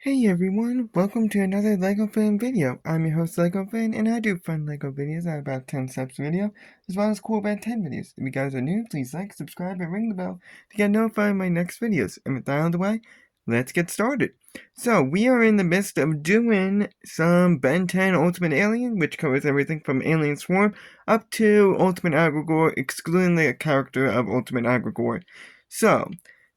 Hey everyone, welcome to another LEGO Fan video. I'm your host LEGO Fan, and I do fun LEGO videos at about 10 steps video, as well as cool about 10 videos. If you guys are new, please like, subscribe, and ring the bell to get notified of my next videos. And with that out of the way, let's get started. So, we are in the midst of doing some Ben 10 Ultimate Alien, which covers everything from Alien Swarm up to Ultimate Aggregore, excluding the character of Ultimate Aggregore. So,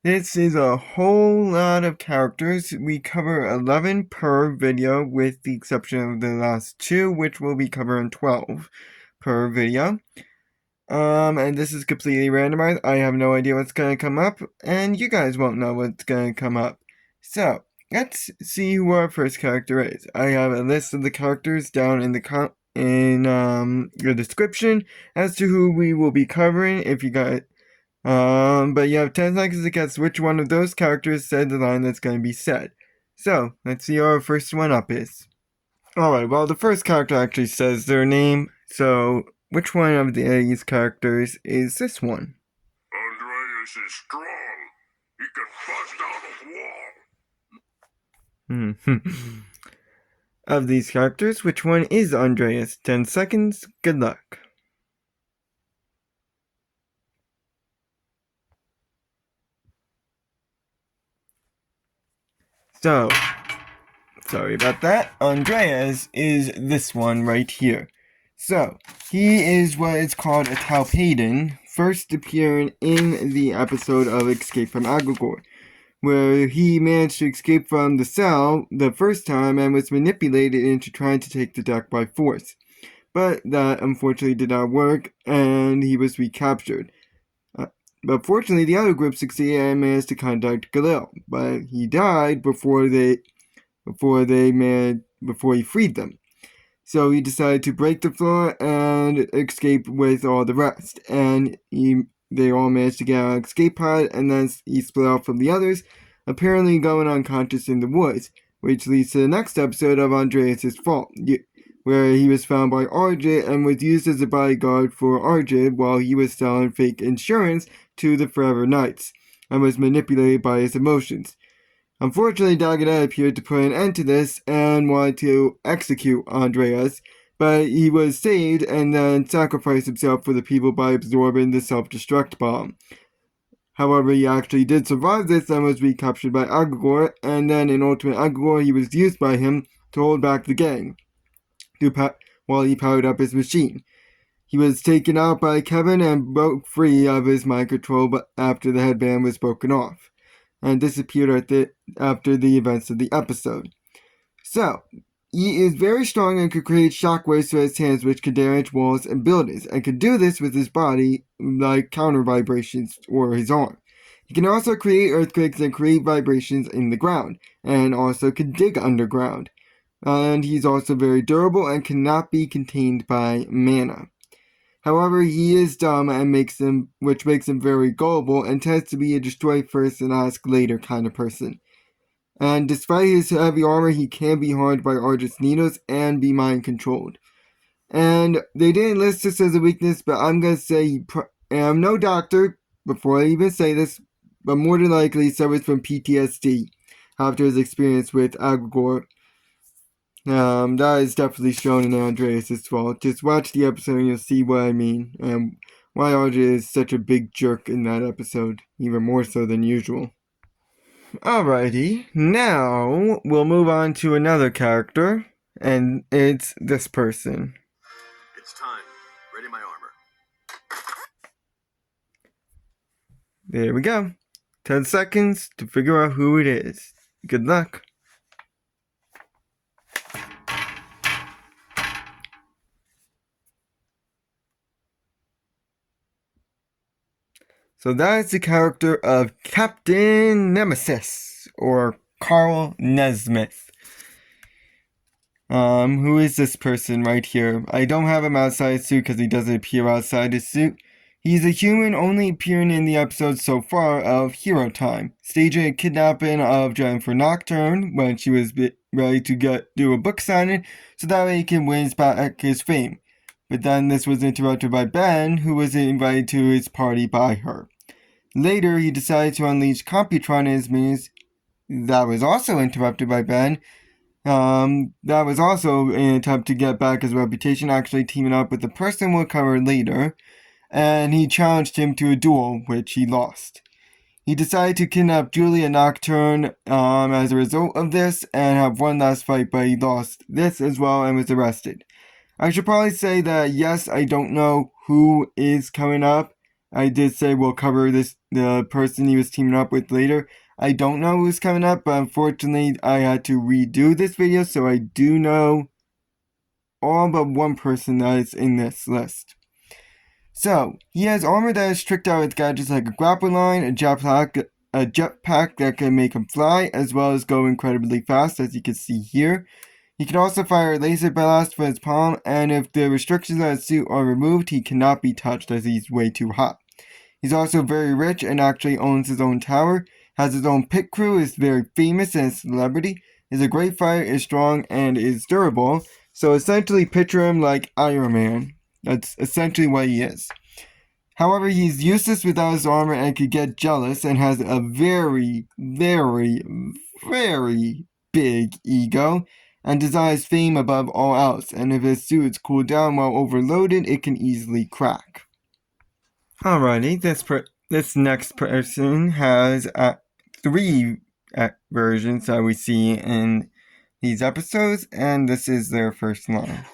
this is a whole lot of characters. We cover 11 per video with the exception of the last two, which will be covering 12 per video. And this is completely randomized. I have no idea what's going to come up, and you guys won't know what's going to come up. So, let's see who our first character is. I have a list of the characters down in the description as to who we will be covering if you guys but you have 10 seconds to guess which one of those characters said the line that's going to be said. So, let's see who our first one up is. Alright, well, the first character actually says their name, so which one of these characters is this one? Andreas is strong. He can bust out a wall. Of these characters, which one is Andreas? 10 seconds, good luck. So, sorry about that. Andreas is this one right here. So, he is what is called a Talpaden, first appearing in the episode of Escape from Aggregore, where he managed to escape from the cell the first time and was manipulated into trying to take the deck by force. But that unfortunately did not work, and he was recaptured. But fortunately, the other group succeeded and managed to contact Galil, but he died before he freed them. So he decided to break the floor and escape with all the rest. And they all managed to get out of escape pod, and then he split off from the others, apparently going unconscious in the woods, which leads to the next episode of Andreas' Fault, where he was found by RJ and was used as a bodyguard for RJ while he was selling fake insurance to the Forever Knights, and was manipulated by his emotions. Unfortunately, Dagonet appeared to put an end to this and wanted to execute Andreas, but he was saved and then sacrificed himself for the people by absorbing the self-destruct bomb. However, he actually did survive this and was recaptured by Aggregore, and then in Ultimate Aggregore he was used by him to hold back the gang while he powered up his machine. He was taken out by Kevin and broke free of his mind control after the headband was broken off, and disappeared after the events of the episode. So, he is very strong and could create shockwaves to his hands which could damage walls and buildings, and could do this with his body like counter vibrations or his arm. He can also create earthquakes and create vibrations in the ground, and also can dig underground. And he's also very durable and cannot be contained by mana. However, he is dumb which makes him very gullible and tends to be a destroy first and ask later kind of person. And despite his heavy armor, he can be harmed by Argus needles and be mind controlled. And they didn't list this as a weakness, but I'm gonna say I'm no doctor before I even say this, but more than likely suffers from PTSD after his experience with Aggregore. That is definitely shown in Andreas' fault. Just watch the episode and you'll see what I mean, and why RJ is such a big jerk in that episode, even more so than usual. Alrighty, now we'll move on to another character, and it's this person. It's time. Ready my armor. There we go. 10 seconds to figure out who it is. Good luck. So that is the character of Captain Nemesis, or Carl Nesmith. Who is this person right here? I don't have him outside his suit because he doesn't appear outside his suit. He's a human only appearing in the episodes so far of Hero Time, staging a kidnapping of Jennifer Nocturne when she was ready to do a book signing so that way he can win back his fame. But then this was interrupted by Ben, who was invited to his party by her. Later, he decided to unleash Computron in his minions that was also interrupted by Ben. That was also an attempt to get back his reputation, actually teaming up with the person we'll cover later, and he challenged him to a duel, which he lost. He decided to kidnap Julia Nocturne as a result of this and have one last fight, but he lost this as well and was arrested. I should probably say that yes, I don't know who is coming up. I did say we'll cover the person he was teaming up with later. I don't know who's coming up, but unfortunately I had to redo this video, so I do know all but one person that is in this list. So, he has armor that is tricked out with gadgets like a grapple line, a jetpack that can make him fly, as well as go incredibly fast, as you can see here. He can also fire a laser blast from his palm, and if the restrictions on his suit are removed, he cannot be touched as he's way too hot. He's also very rich and actually owns his own tower, has his own pit crew, is very famous and a celebrity, is a great fighter, is strong, and is durable. So essentially picture him like Iron Man. That's essentially what he is. However, he's useless without his armor and could get jealous and has a very, very, very big ego and desires fame above all else, and if his suits cool down while overloaded, it can easily crack. Alrighty, this next person has three versions that we see in these episodes, and this is their first line.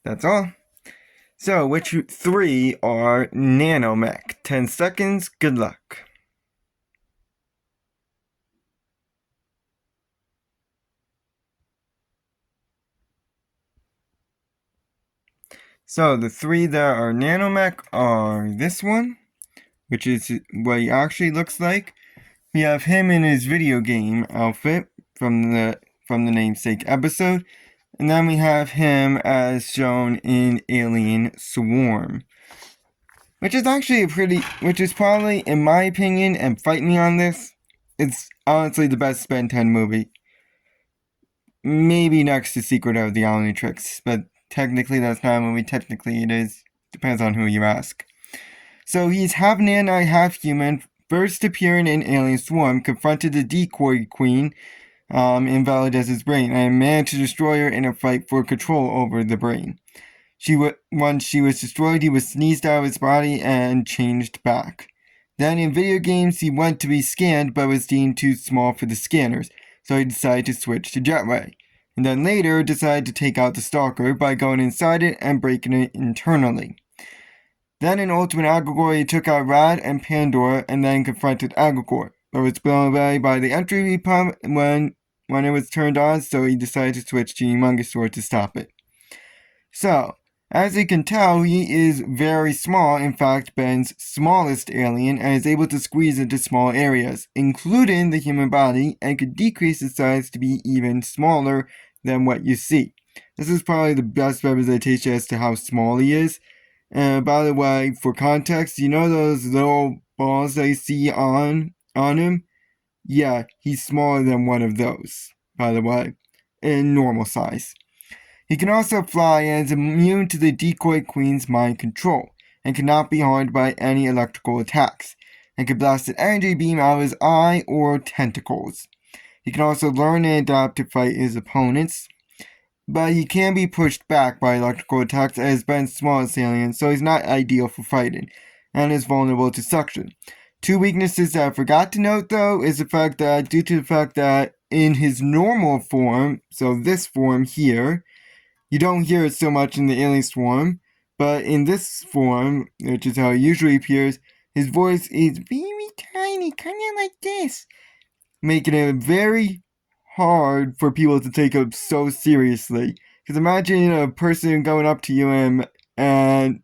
That's all. So, which three are Nanomech? 10 seconds, good luck. So, the three that are Nanomech are this one, which is what he actually looks like. We have him in his video game outfit from the namesake episode. And then we have him as shown in Alien Swarm. Which is actually which is probably, in my opinion, and fight me on this, it's honestly the best Ben 10 movie. Maybe next to Secret of the Omnitrix, but technically that's not a movie, technically it is. Depends on who you ask. So he's half nanite, half human, first appearing in Alien Swarm, confronted the decoy queen, in Validez's brain, and managed to destroy her in a fight for control over the brain. Once she was destroyed, he was sneezed out of his body and changed back. Then in video games, he went to be scanned but was deemed too small for the scanners, so he decided to switch to Jetway. And then later decided to take out the Stalker by going inside it and breaking it internally. Then in Ultimate Agregor, he took out Rad and Pandora and then confronted Agregor, but was blown away by the entry pump when it was turned on, so he decided to switch to Humongous Sword to stop it. So, as you can tell, he is very small, in fact Ben's smallest alien, and is able to squeeze into small areas, including the human body, and could decrease his size to be even smaller than what you see. This is probably the best representation as to how small he is. And by the way, for context, you know those little balls that you see on him? Yeah, he's smaller than one of those, by the way, in normal size. He can also fly and is immune to the decoy queen's mind control, and cannot be harmed by any electrical attacks, and can blast an energy beam out of his eye or tentacles. He can also learn and adapt to fight his opponents, but he can be pushed back by electrical attacks as Ben's smallest alien, so he's not ideal for fighting, and is vulnerable to suction. Two weaknesses that I forgot to note though is the fact that due to the fact that in his normal form, so this form here, you don't hear it so much in the Alien Swarm, but in this form, which is how it usually appears, his voice is very tiny, kind of like this, making it very hard for people to take him so seriously. Because imagine a person going up to you and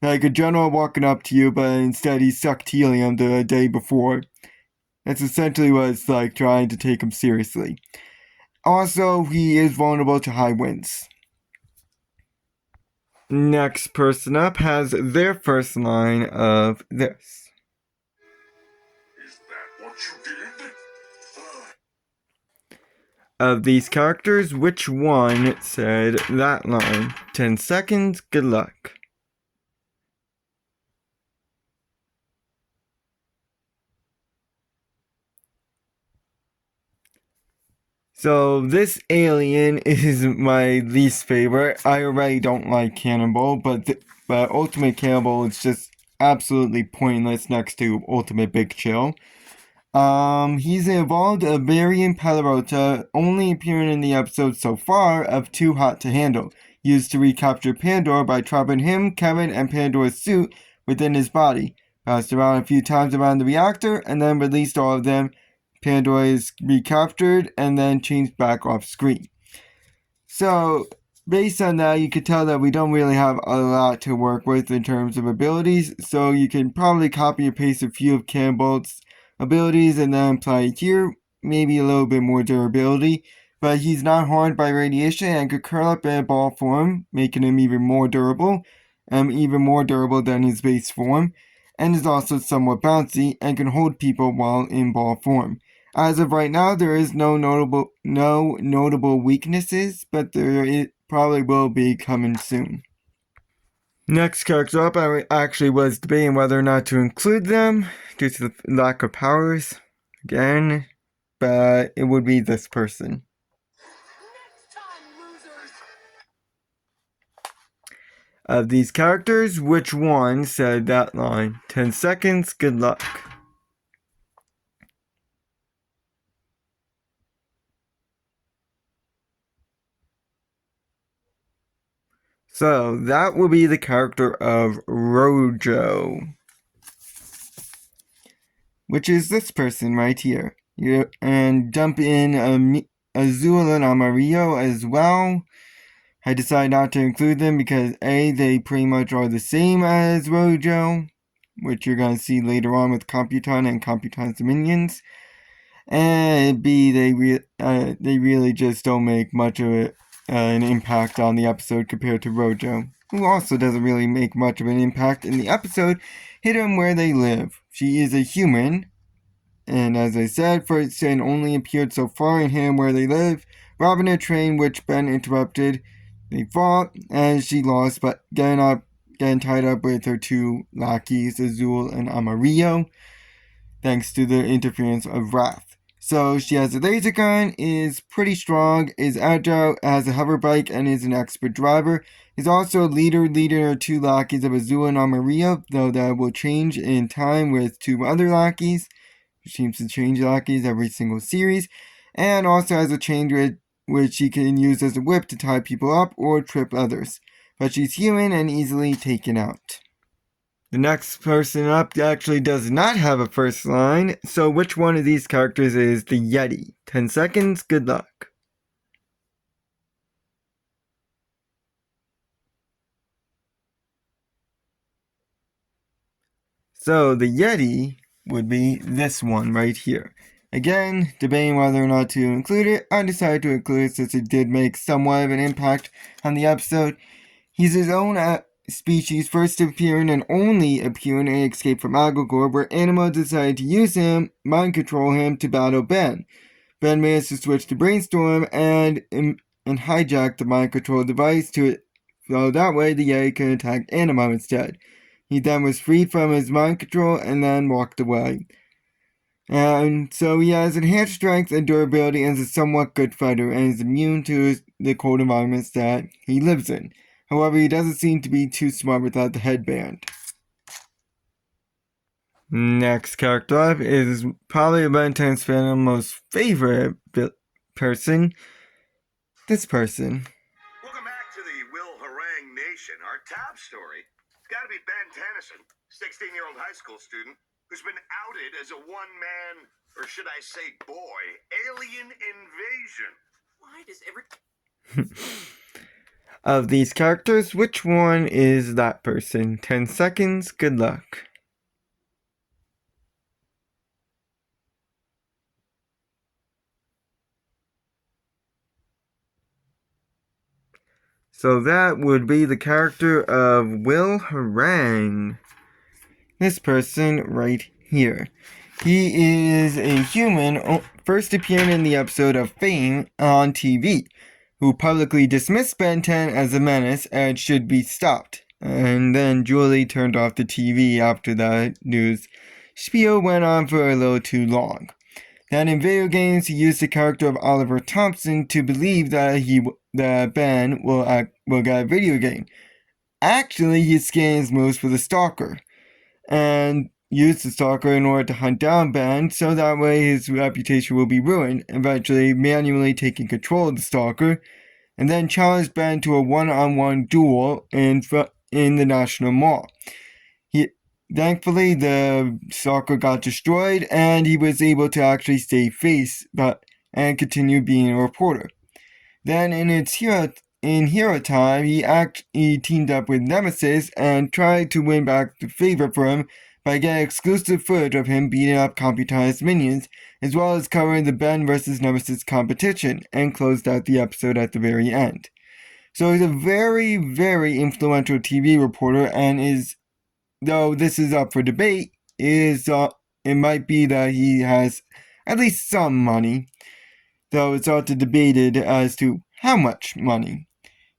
like a general walking up to you, but instead he sucked helium the day before. That's essentially what it's like trying to take him seriously. Also, he is vulnerable to high winds. Next person up has their first line of this. Is that what you did? Of these characters, which one said that line? 10 seconds, good luck. So this alien is my least favorite. I already don't like Cannonbolt, but Ultimate Cannonbolt is just absolutely pointless next to Ultimate Big Chill. He's evolved a variant Palarota, only appearing in the episode so far of Too Hot to Handle, used to recapture Pandora by trapping him, Kevin, and Pandora's suit within his body. Passed around a few times around the reactor, and then released all of them. Pandora is recaptured, and then changed back off screen. So, based on that, you could tell that we don't really have a lot to work with in terms of abilities, so you can probably copy and paste a few of Cannonbolt's abilities and then apply it here, maybe a little bit more durability, but he's not harmed by radiation and could curl up in a ball form, making him even more durable than his base form, and is also somewhat bouncy and can hold people while in ball form. As of right now, there is no notable weaknesses, but it probably will be coming soon. Next character up, I actually was debating whether or not to include them due to the lack of powers, again, but it would be this person. Next time, losers! Of these characters, which one said that line? 10 seconds, good luck. So, that will be the character of Rojo, which is this person right here. And dump in Azul and Amarillo as well. I decided not to include them because A, they pretty much are the same as Rojo, which you're going to see later on with Computon and Computon's minions. And B, they really just don't make much of an impact on the episode compared to Rojo, who also doesn't really make much of an impact in the episode. Hit them where they live. She is a human, and as I said, first and only appeared so far in Him Where They Live, robbing a train which Ben interrupted. They fought, and she lost, but getting tied up with her two lackeys, Azul and Amarillo, thanks to the interference of Wrath. So she has a laser gun, is pretty strong, is agile, has a hover bike, and is an expert driver. Is also a leader her two lackeys of Azul and Amarillo, though that will change in time with two other lackeys. She seems to change lackeys every single series. And also has a chain which she can use as a whip to tie people up or trip others. But she's human and easily taken out. The next person up actually does not have a first line, so which one of these characters is the Yeti? 10 seconds, good luck. So the Yeti would be this one right here. Again, debating whether or not to include it, I decided to include it since it did make somewhat of an impact on the episode. He's his own species, first appearing and only appearing in Escape from Algor, where Anima decided to use him, mind control him to battle Ben. Ben managed to switch to Brainstorm and hijack the mind control device so that way the Yeti can attack Anima instead. He then was freed from his mind control and then walked away. And so he has enhanced strength and durability and is a somewhat good fighter and is immune to the cold environments that he lives in. However, he doesn't seem to be too smart without the headband. Next character up is probably Ben 10's fan's most favorite person. This person. Welcome back to the Will Harangue Nation. Our top story has got to be Ben Tennyson, 16-year-old high school student who's been outed as a one-man, or should I say boy, alien invasion. Why does Of these characters, which one is that person? 10 seconds, good luck. So that would be the character of Will Harangue. This person right here. He is a human, first appearing in the episode of Fame on TV, who publicly dismissed Ben 10 as a menace and should be stopped. And then Julie turned off the TV after that news spiel went on for a little too long. Then in video games, he used the character of Oliver Thompson to believe that Ben will get a video game. Actually, he scans moves for the Stalker, and used the Stalker in order to hunt down Ben, so that way his reputation will be ruined, eventually manually taking control of the Stalker, and then challenged Ben to a one-on-one duel in the National Mall. Thankfully, the Stalker got destroyed, and he was able to actually save face, and continue being a reporter. Then in Hero Time, he teamed up with Nemesis and tried to win back the favor for him by getting exclusive footage of him beating up computerized minions, as well as covering the Ben vs. Nemesis competition, and closed out the episode at the very end. So he's a very, very influential TV reporter, and though this is up for debate, it might be that he has at least some money, though it's also debated as to how much money.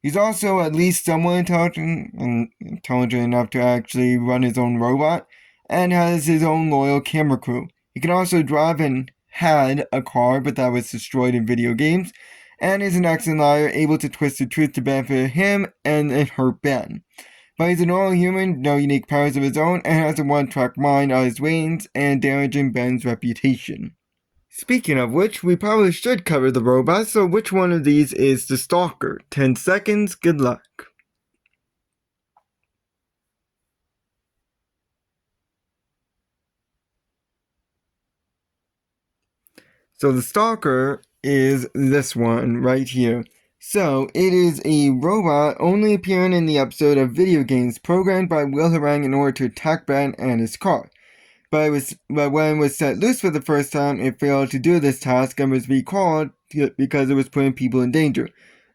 He's also at least somewhat intelligent enough to actually run his own robot, and has his own loyal camera crew. He can also drive and had a car, but that was destroyed in video games, and is an excellent liar, able to twist the truth to benefit him and hurt Ben. But he's a normal human, no unique powers of his own, and has a one-track mind on his veins, and damaging Ben's reputation. Speaking of which, we probably should cover the robot, so which one of these is the Stalker? 10 seconds, good luck. So the Stalker is this one right here. So, it is a robot only appearing in the episode of video games programmed by Will Harangue in order to attack Ben and his car. But when it was set loose for the first time, it failed to do this task and was recalled because it was putting people in danger.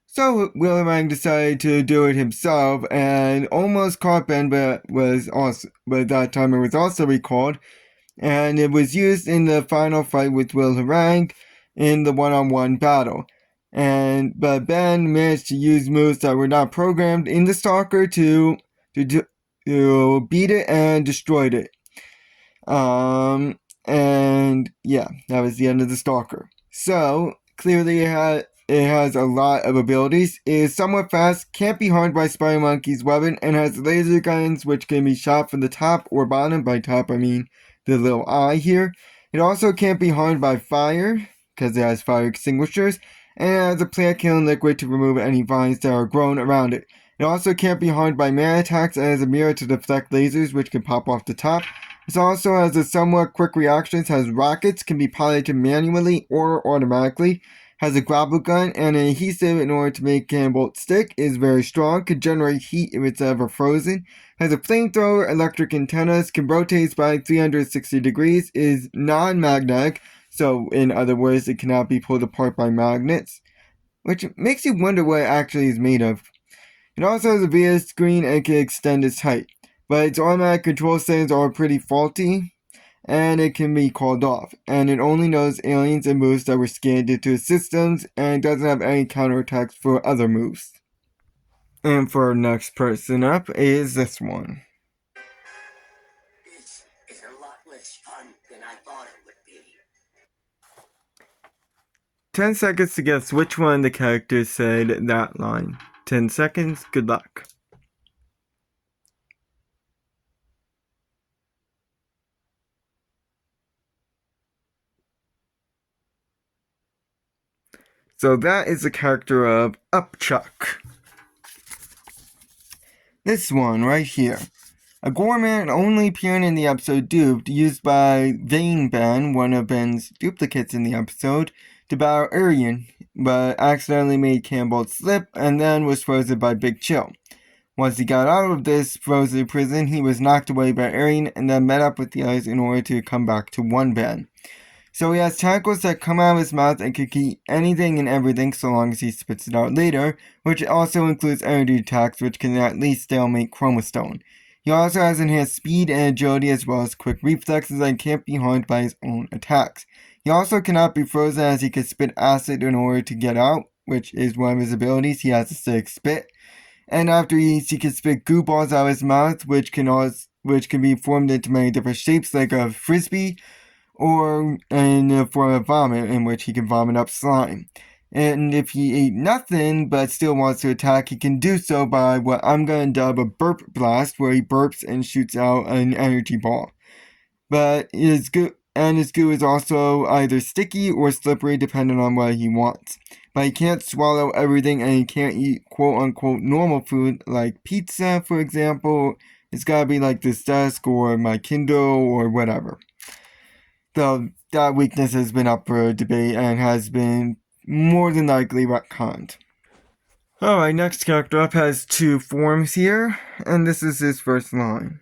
So Will Harangue decided to do it himself and almost caught Ben, but at that time it was also recalled, and it was used in the final fight with Will Harangue in the one-on-one battle. But Ben managed to use moves that were not programmed in the Stalker to beat it and destroyed it. And yeah, that was the end of the Stalker. So clearly it has a lot of abilities. It is somewhat fast, can't be harmed by Spider Monkey's weapon, and has laser guns which can be shot from the top or bottom. By top, I mean the little eye here. It also can't be harmed by fire, because it has fire extinguishers, and it has a plant-killing liquid to remove any vines that are grown around it. It also can't be harmed by melee attacks, and has a mirror to deflect lasers which can pop off the top. It also has a somewhat quick reactions, has rockets, can be piloted manually or automatically, has a grapple gun and an adhesive in order to make Cannonbolt stick, is very strong, can generate heat if it's ever frozen, has a flamethrower, electric antennas, can rotate its body 360 degrees, is non-magnetic, so in other words, it cannot be pulled apart by magnets, which makes you wonder what it actually is made of. It also has a video screen and can extend its height, but its automatic control settings are pretty faulty, and it can be called off, and it only knows aliens and moves that were scanned into its systems, and doesn't have any counterattacks for other moves. And for our next person up is this one. This is a lot less fun than I thought it would be. 10 seconds to guess which one of the characters said that line. 10 seconds, good luck. So that is the character of Upchuck. This one right here. A Gorman only appearing in the episode Duped, used by Vane Ben, one of Ben's duplicates in the episode, to battle Aryan, but accidentally made Cannonbolt slip and then was frozen by Big Chill. Once he got out of this frozen prison, he was knocked away by Aryan and then met up with the others in order to come back to one Ben. So he has tentacles that come out of his mouth and can eat anything and everything so long as he spits it out later, which also includes energy attacks which can at least stalemate Chromostone. He also has enhanced speed and agility as well as quick reflexes and can't be harmed by his own attacks. He also cannot be frozen as he can spit acid in order to get out, which is one of his abilities. He has acidic spit. And after he eats, he can spit goo balls out of his mouth, which can be formed into many different shapes like a frisbee, or in the form of vomit, in which he can vomit up slime. And if he ate nothing but still wants to attack, he can do so by what I'm going to dub a burp blast, where he burps and shoots out an energy ball. But his goo is also either sticky or slippery depending on what he wants. But he can't swallow everything, and he can't eat quote-unquote normal food like pizza, for example. It's gotta be like this desk or my Kindle or whatever. Though that weakness has been up for debate and has been more than likely retconned. Alright, next character up has two forms here, and this is his first line.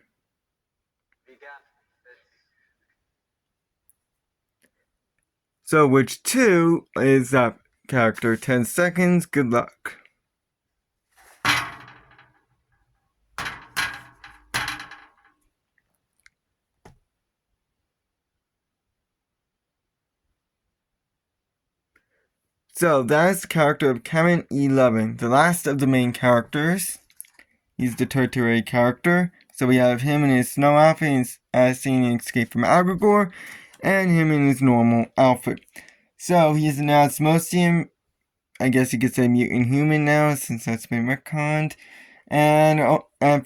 So which two is that character? 10 seconds, good luck. So that is the character of Kevin E. Levin, the last of the main characters. He's the tertiary character. So we have him in his snow outfit as seen in Escape from Agrigor, and him in his normal outfit. So he's announced mostly, I guess you could say mutant human now, since that's been retconned. And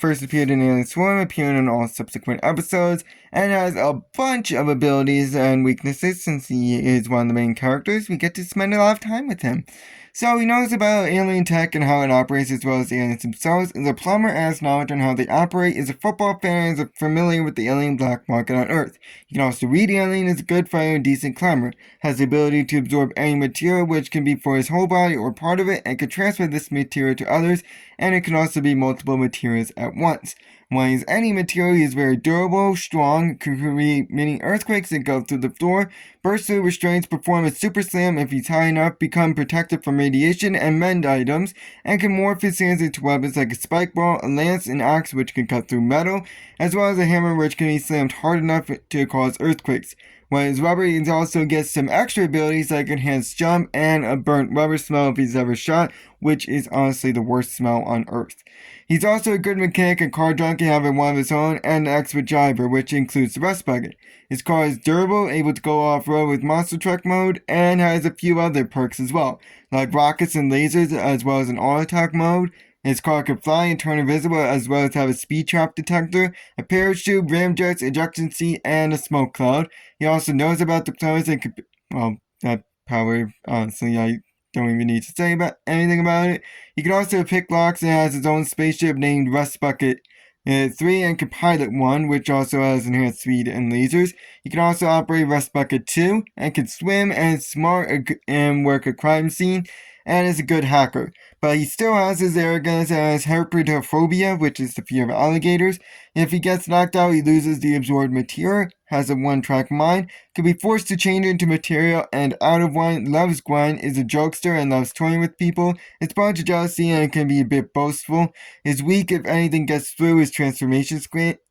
first appeared in Alien Swarm, appearing in all subsequent episodes, and has a bunch of abilities and weaknesses. Since he is one of the main characters, we get to spend a lot of time with him. So he knows about alien tech and how it operates, as well as the aliens themselves, is a plumber and has knowledge on how they operate, is a football fan, and is familiar with the alien black market on Earth. He can also read alien, is a good fighter and decent climber, has the ability to absorb any material, which can be for his whole body or part of it, and can transfer this material to others, and it can also be multiple materials at once. When he's any material, he is very durable, strong, can create mini earthquakes that go through the floor, burst through restraints, perform a super slam if he's high enough, become protected from radiation, and mend items, and can morph his hands into weapons like a spike ball, a lance, an axe which can cut through metal, as well as a hammer which can be slammed hard enough to cause earthquakes. When he's rubber, he also gets some extra abilities like enhanced jump and a burnt rubber smell if he's ever shot, which is honestly the worst smell on Earth. He's also a good mechanic and car junkie, having one of his own, and an expert driver, which includes the rust bucket. His car is durable, able to go off-road with monster truck mode, and has a few other perks as well, like rockets and lasers, as well as an auto-attack mode. His car can fly and turn invisible, as well as have a speed trap detector, a parachute, ramjets, ejection seat, and a smoke cloud. He also knows about the planets and could, well, that power, honestly, I don't even need to say anything about it. He can also pick locks and has his own spaceship named Rust Bucket 3 and can pilot one, which also has enhanced speed and lasers. He can also operate Rust Bucket 2 and can swim and is smart and work a crime scene and is a good hacker. But he still has his arrogance and has herpetophobia, which is the fear of alligators. If he gets knocked out, he loses the absorbed material, has a one-track mind, can be forced to change into material, and out of one, loves Gwen, is a jokester and loves toying with people, is prone to jealousy and can be a bit boastful, is weak if anything gets through his transformation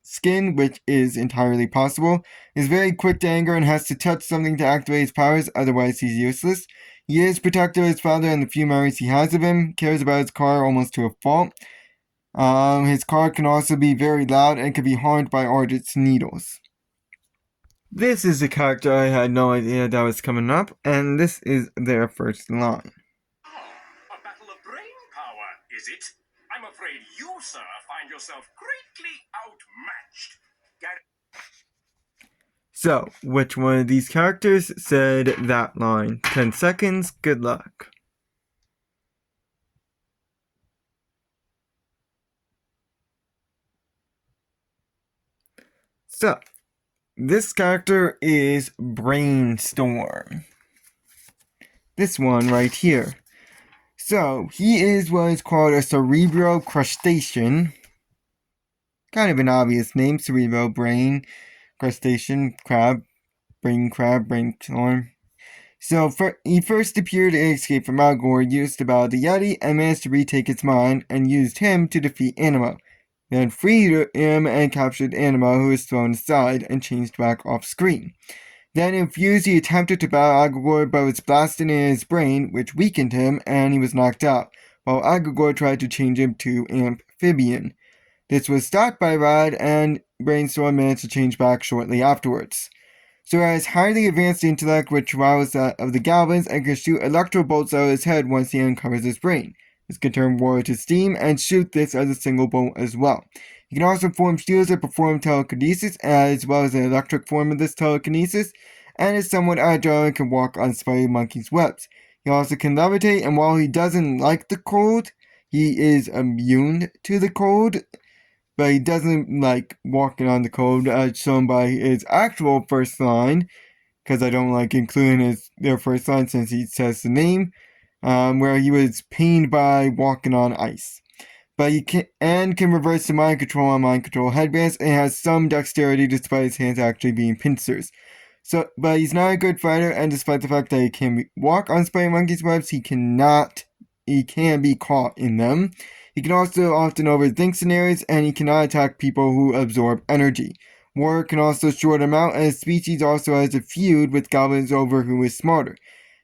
skin, which is entirely possible, is very quick to anger and has to touch something to activate his powers, otherwise he's useless. He is protective of his father and the few memories he has of him, cares about his car almost to a fault. His car can also be very loud and can be harmed by Argent's needles. This is a character I had no idea that was coming up, and this is their first line. Oh, a battle of brain power, is it? I'm afraid you, sir, find yourself greatly outmatched. So, which one of these characters said that line? 10 seconds, good luck. So, this character is Brainstorm. This one right here. So, he is what is called a cerebral crustacean. Kind of an obvious name, cerebral, brain, crustacean, crab, brainstorm. So, he first appeared in Escape from Agrigor, used to battle the Yeti, and managed to retake his mind, and used him to defeat Anima. Then freed him and captured Anima, who was thrown aside and changed back off screen. Then infused, he attempted to battle Agrigor, but was blasted in his brain, which weakened him, and he was knocked out, while Agrigor tried to change him to Amphibian. This was stopped by Rod, and Brainstorm managed to change back shortly afterwards. So it has highly advanced intellect, which rivals that of the goblins, and can shoot electro bolts out of his head once he uncovers his brain. This can turn water to steam and shoot this as a single bolt as well. He can also form shields that perform telekinesis, as well as an electric form of this telekinesis, and is somewhat agile and can walk on spider monkey's webs. He also can levitate, and while he doesn't like the cold, he is immune to the cold, but he doesn't like walking on the cold, as shown by his actual first line, because I don't like including their first line since he says the name, where he was pained by walking on ice. But he can reverse the mind control on mind control headbands, and has some dexterity despite his hands actually being pincers. But he's not a good fighter, and despite the fact that he can walk on spider monkey's webs, he can be caught in them. He can also often overthink scenarios, and he cannot attack people who absorb energy. War can also short him out, and his species also has a feud with goblins over who is smarter.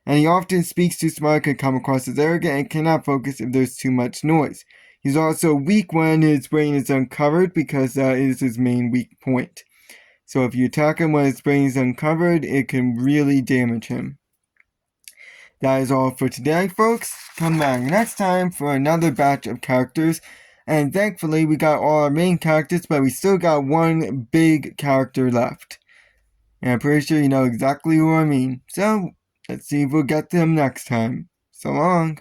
And he often speaks too smart, can come across as arrogant, and cannot focus if there's too much noise. He's also weak when his brain is uncovered, because that is his main weak point. So if you attack him when his brain is uncovered, it can really damage him. That is all for today, folks. Come back next time for another batch of characters. And thankfully, we got all our main characters, but we still got one big character left. And I'm pretty sure you know exactly who I mean. So, let's see if we'll get them next time. So long.